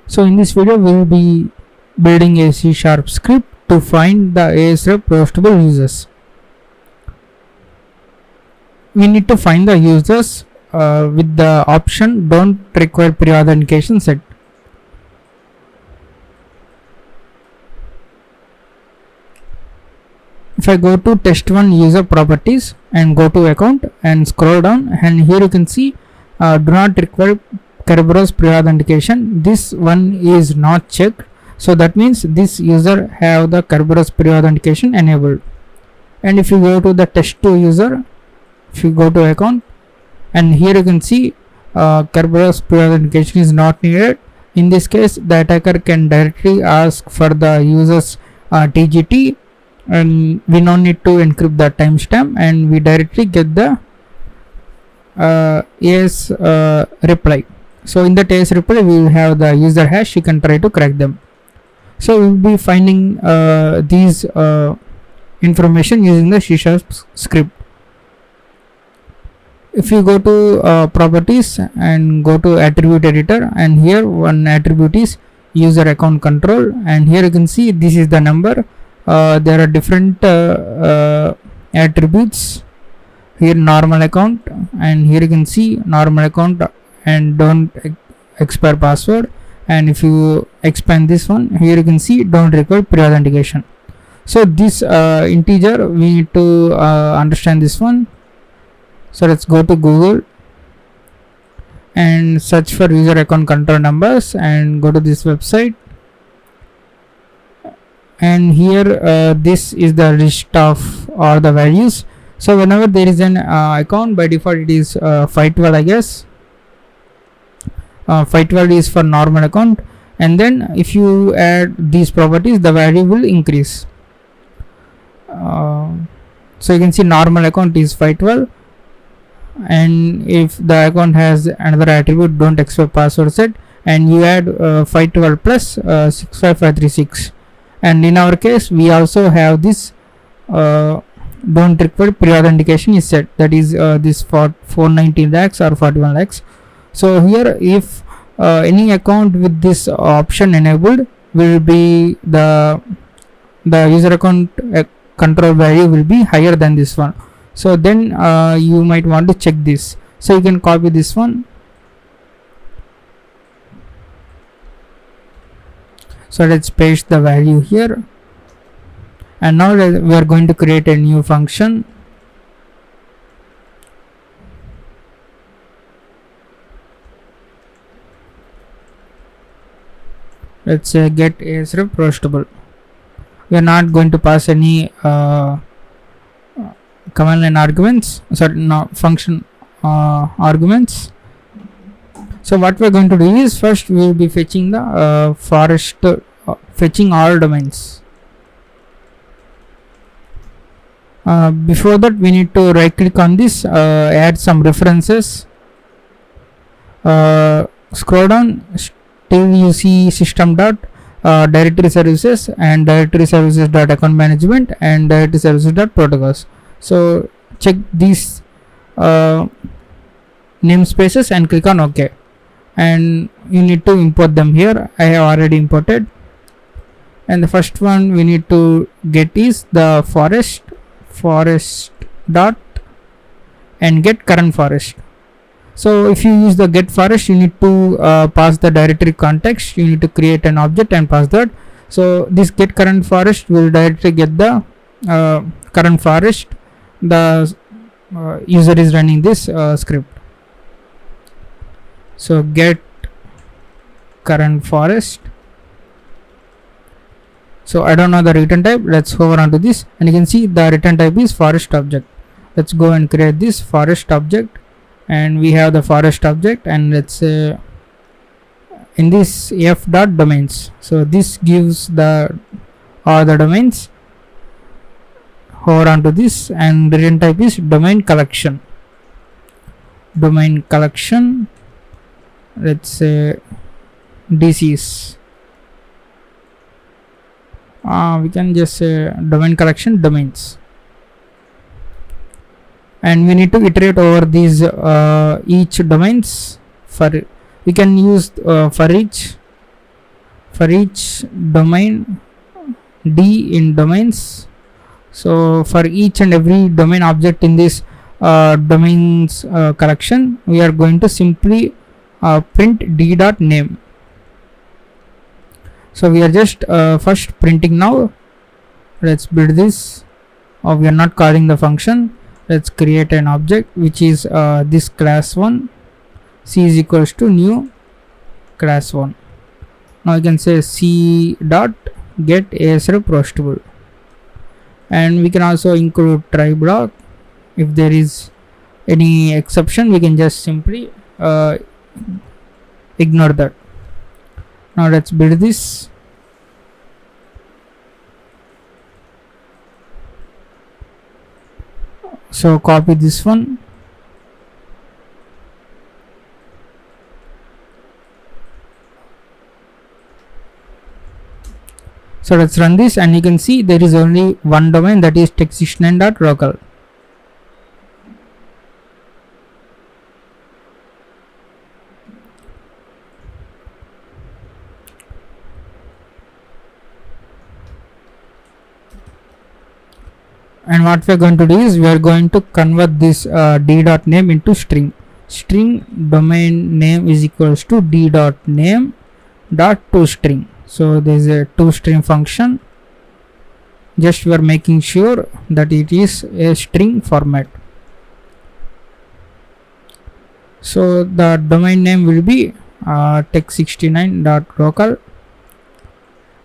So in this video we will be building a C# script to find the ASREP roastable users. We need to find the users with the option don't require pre-authentication set. If I go to test1 user properties and go to account and scroll down, and here you can see do not require Kerberos pre-authentication. This one is not checked, so that means this user have the Kerberos pre-authentication enabled. And if you go to the test2 user, if you go to account, and here you can see Kerberos pre-authentication is not needed. In this case, the attacker can directly ask for the user's TGT, and we don't need to encrypt the timestamp, and we directly get the AS reply. So in that AS reply we will have the user hash. You can try to crack them. So we will be finding these information using the C# script. If you go to properties and go to attribute editor, and here one attribute is user account control, and here you can see this is the number. There are different attributes. Here normal account, and here you can see normal account and don't expire password. And if you expand this one, here you can see don't require pre-authentication. So this integer we need to understand this one. So let's go to Google and search for user account control numbers and go to this website. And here this is the list of all the values. So whenever there is an account, by default it is 512, I guess. 512 is for normal account, and then if you add these properties, the value will increase. So you can see normal account is 512, and if the account has another attribute don't expire password set, and you add 512 plus 65536. And in our case we also have this don't require pre-authentication is set, that is this for 490 lakhs or 41 lakhs. So here if any account with this option enabled will be the user account control value will be higher than this one. So then you might want to check this. So you can copy this one. So let's paste the value here, and now we are going to create a new function. Let's say get ASREP roastable. We are not going to pass any command line arguments, function arguments. So what we are going to do is first we will be fetching the forest, fetching all domains. Before that we need to right click on this, add some references, scroll down till you see system dot directory services and directory services dot account management and directory services dot protocols. So check these namespaces and click on OK, and you need to import them here. I have already imported, and the first one we need to get is the forest dot and get current forest. So if you use the get forest, you need to pass the directory context. You need to create an object and pass that. So this get current forest will directly get the current forest. The user is running this script. So get current forest. So I don't know the return type. Let's hover onto this, and you can see the return type is forest object. Let's go and create this forest object, and we have the forest object, and let's say in this f dot domains. So this gives the all the domains. Hover onto this, and the return type is domain collection. Domain collection. Let's say DCs. We can just say domain collection domains, and we need to iterate over these each domains. For we can use for each for each domain, D in domains. So for each and every domain object in this domains collection, we are going to simply print d dot name. So we are just first printing now. Let's build this. We are not calling the function. Let's create an object which is this class 1. C is equals to new class 1. Now you can say C dot get ASREP roastable, and we can also include try block. If there is any exception, we can just simply ignore that. Now let's build this. So copy this one, so let's run this, and you can see there is only one domain, that is text69.local. And what we are going to do is we are going to convert this d dot name into string. String domain name is equals to d dot name dot toString. So there is a toString function. Just we are making sure that it is a string format. So the domain name will be text69.local,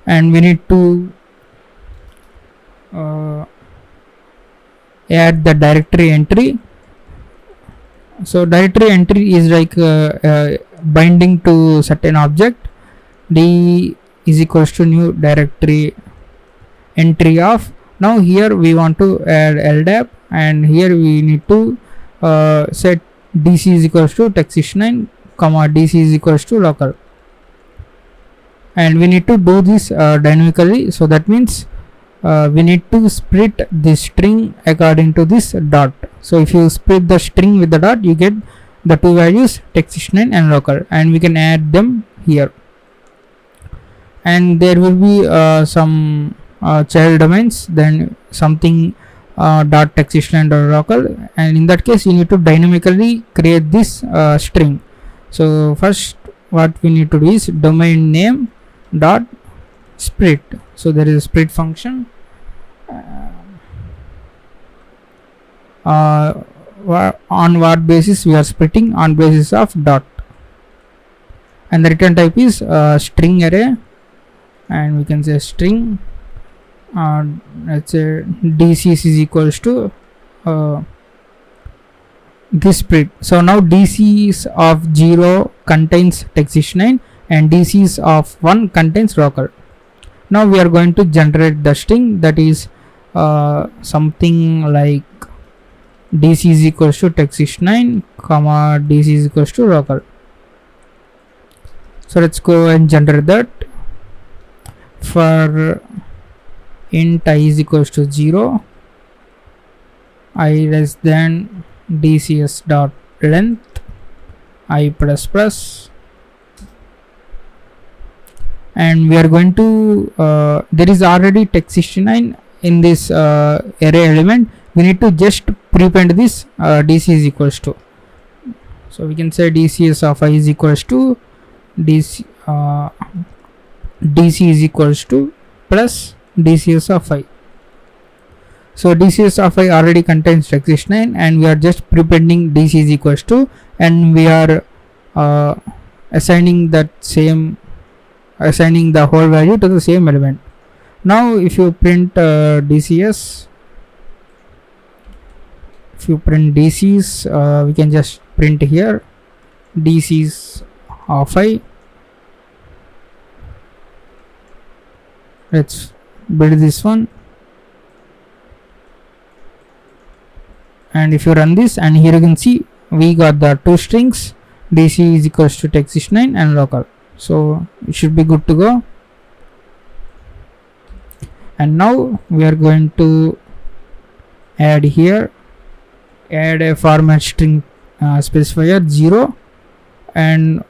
and we need to add the directory entry. So directory entry is like binding to certain object. D is equals to new directory entry of. Now here we want to add LDAP, and here we need to set DC is equals to text69 comma DC is equals to local, and we need to do this dynamically. So that means we need to split the string according to this dot. So if you split the string with the dot, you get the two values text69 and local, and we can add them here. And there will be some child domains, then something dot text69 dot local, and in that case you need to dynamically create this string. So first what we need to do is domain name dot split. So there is a split function. On what basis we are splitting? On basis of dot, and the return type is string array, and we can say string let's say DC is equals to this split. So now DC's of 0 contains text69 and DC's of 1 contains local. Now we are going to generate the string, that is something like DC is equals to text69 comma DC is equals to local. So let's go and generate that. For int I is equals to 0, I less than DCS dot length I plus plus, and we are going to there is already text69 in this array element. We need to just prepend this DC is equals to. So we can say DCS of I is equals to DC is equals to plus DCS of I. So DCS of I already contains text69, and we are just prepending DC is equals to, and we are assigning the whole value to the same element. Now if you print DCS, if you print DCs, we can just print here DCs of I. Let's build this one, and if you run this, and here you can see we got the two strings, DC is equals to text69 and local. So it should be good to go. And now we are going to add here, add a format string specifier 0, and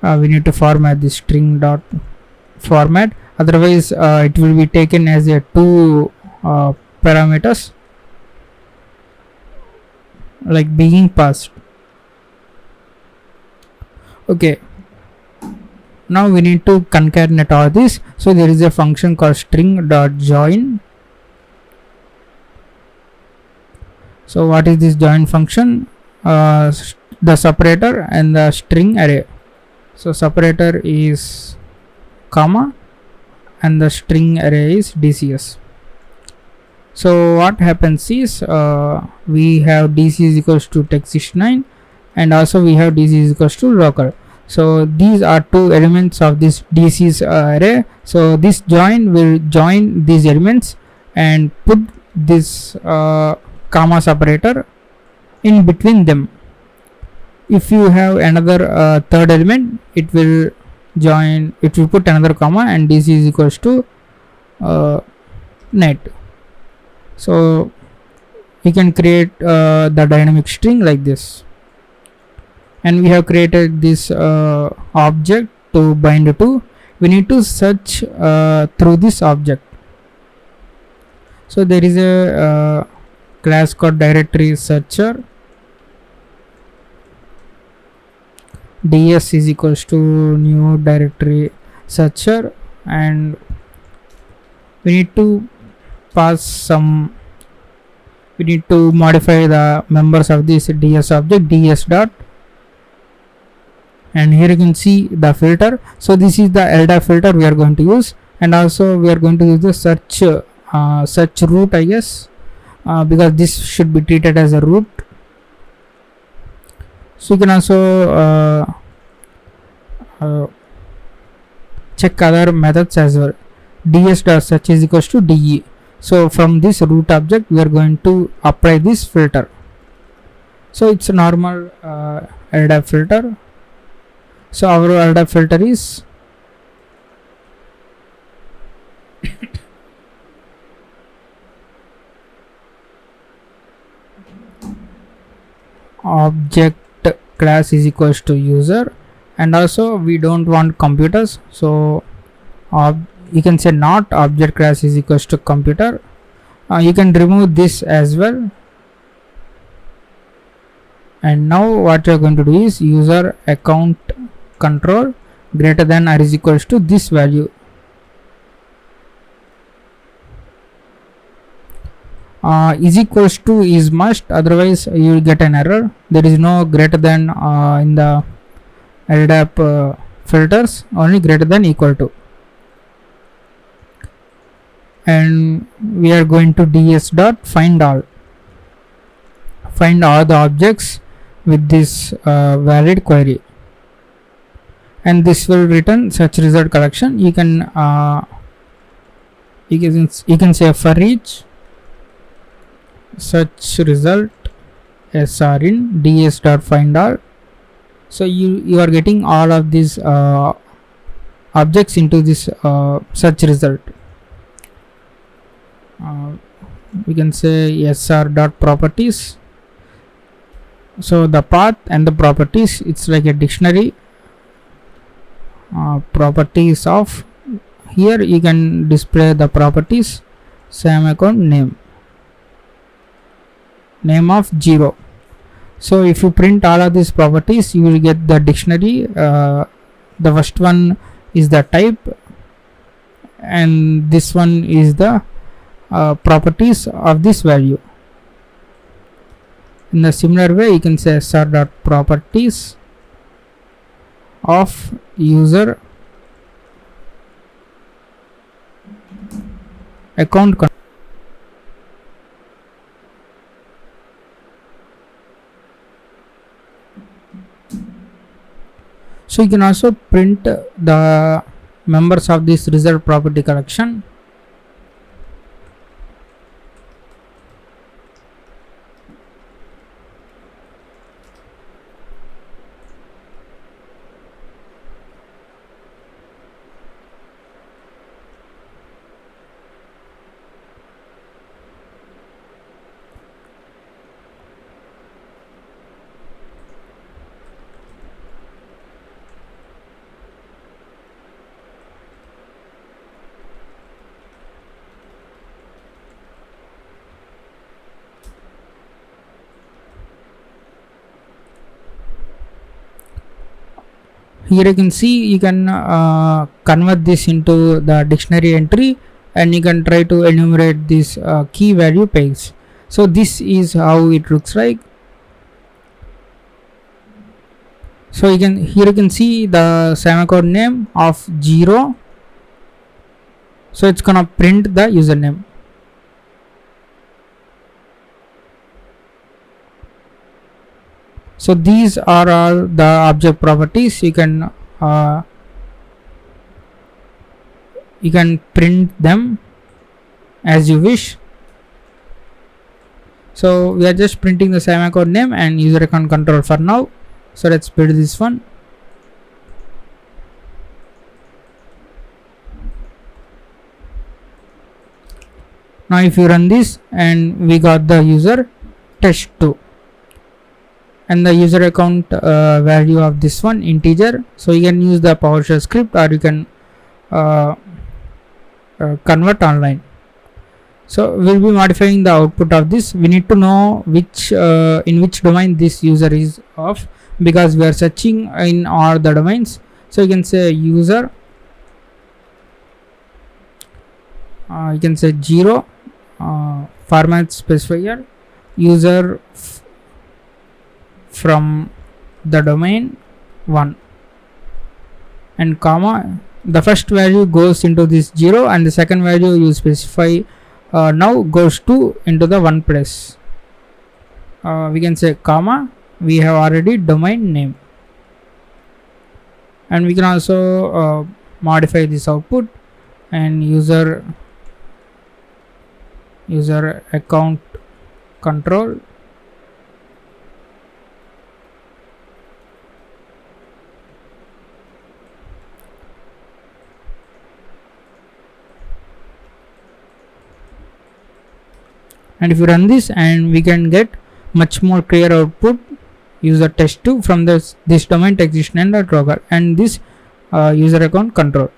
we need to format the string dot format, otherwise it will be taken as a two parameters like being passed. Okay, now we need to concatenate all this. So there is a function called string dot join. So what is this join function? The separator and the string array. So separator is comma and the string array is DCS. So what happens is we have DC is equals to text69 and also we have DC is equals to local. So these are two elements of this DC's array. So this join will join these elements and put this comma separator in between them. If you have another third element, it will join, it will put another comma and DC is equals to net. So we can create the dynamic string like this, and we have created this object to bind to. We need to search through this object. So there is a class called directory searcher. ds is equals to new directory searcher, and we need to pass some, we need to modify the members of this ds object, ds dot, and here you can see the filter. So this is the LDAP filter we are going to use, and also we are going to use the search root, I guess, because this should be treated as a root. So you can also check other methods as well. ds.search is equals to de. So from this root object we are going to apply this filter. So it's a normal LDAP filter. So our LDAP filter is object class is equals to user, and also we don't want computers, so you can say not object class is equals to computer. You can remove this as well, and now what you are going to do is user account control greater than or is equals to this value. Is equals to is must, otherwise you will get an error. There is no greater than in the LDAP filters, only greater than equal to. And we are going to ds dot find all the objects with this valid query, and this will return search result collection. You can say for each search result sr in ds dot find all. So you are getting all of these objects into this search result. We can say sr dot properties. So the path and the properties, it's like a dictionary. Properties of, here you can display the properties, same account name of 0. So if you print all of these properties, you will get the dictionary. The first one is the type, and this one is the properties of this value. In the similar way, you can say sr dot properties of user account. So you can also print the members of this result property collection. here you can see you can convert this into the dictionary entry, and you can try to enumerate this key value pairs. So this is how it looks like. So you can here you can see the semicode name of 0. So it's gonna print the username. So these are all the object properties. You can print them as you wish. So we are just printing the semicode name and user account control for now. So let's build this one. Now if you run this, and we got the user test2, and the user account value of this one integer. So you can use the PowerShell script, or you can convert online. So we'll be modifying the output of this. We need to know which in which domain this user is of, because we are searching in all the domains. So you can say user, you can say 0, format specifier, user from the domain 1, and comma, the first value goes into this 0, and the second value you specify now goes to into the 1 place. We can say comma, we have already domain name, and we can also modify this output, and user account control, and if you run this, and we can get much more clear output, user test2 from this domain text and logger, and this user account control.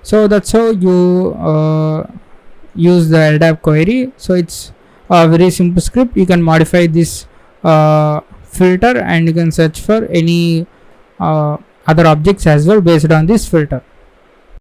So that's how you use the LDAP query. So it's a very simple script. You can modify this filter, and you can search for any other objects as well based on this filter.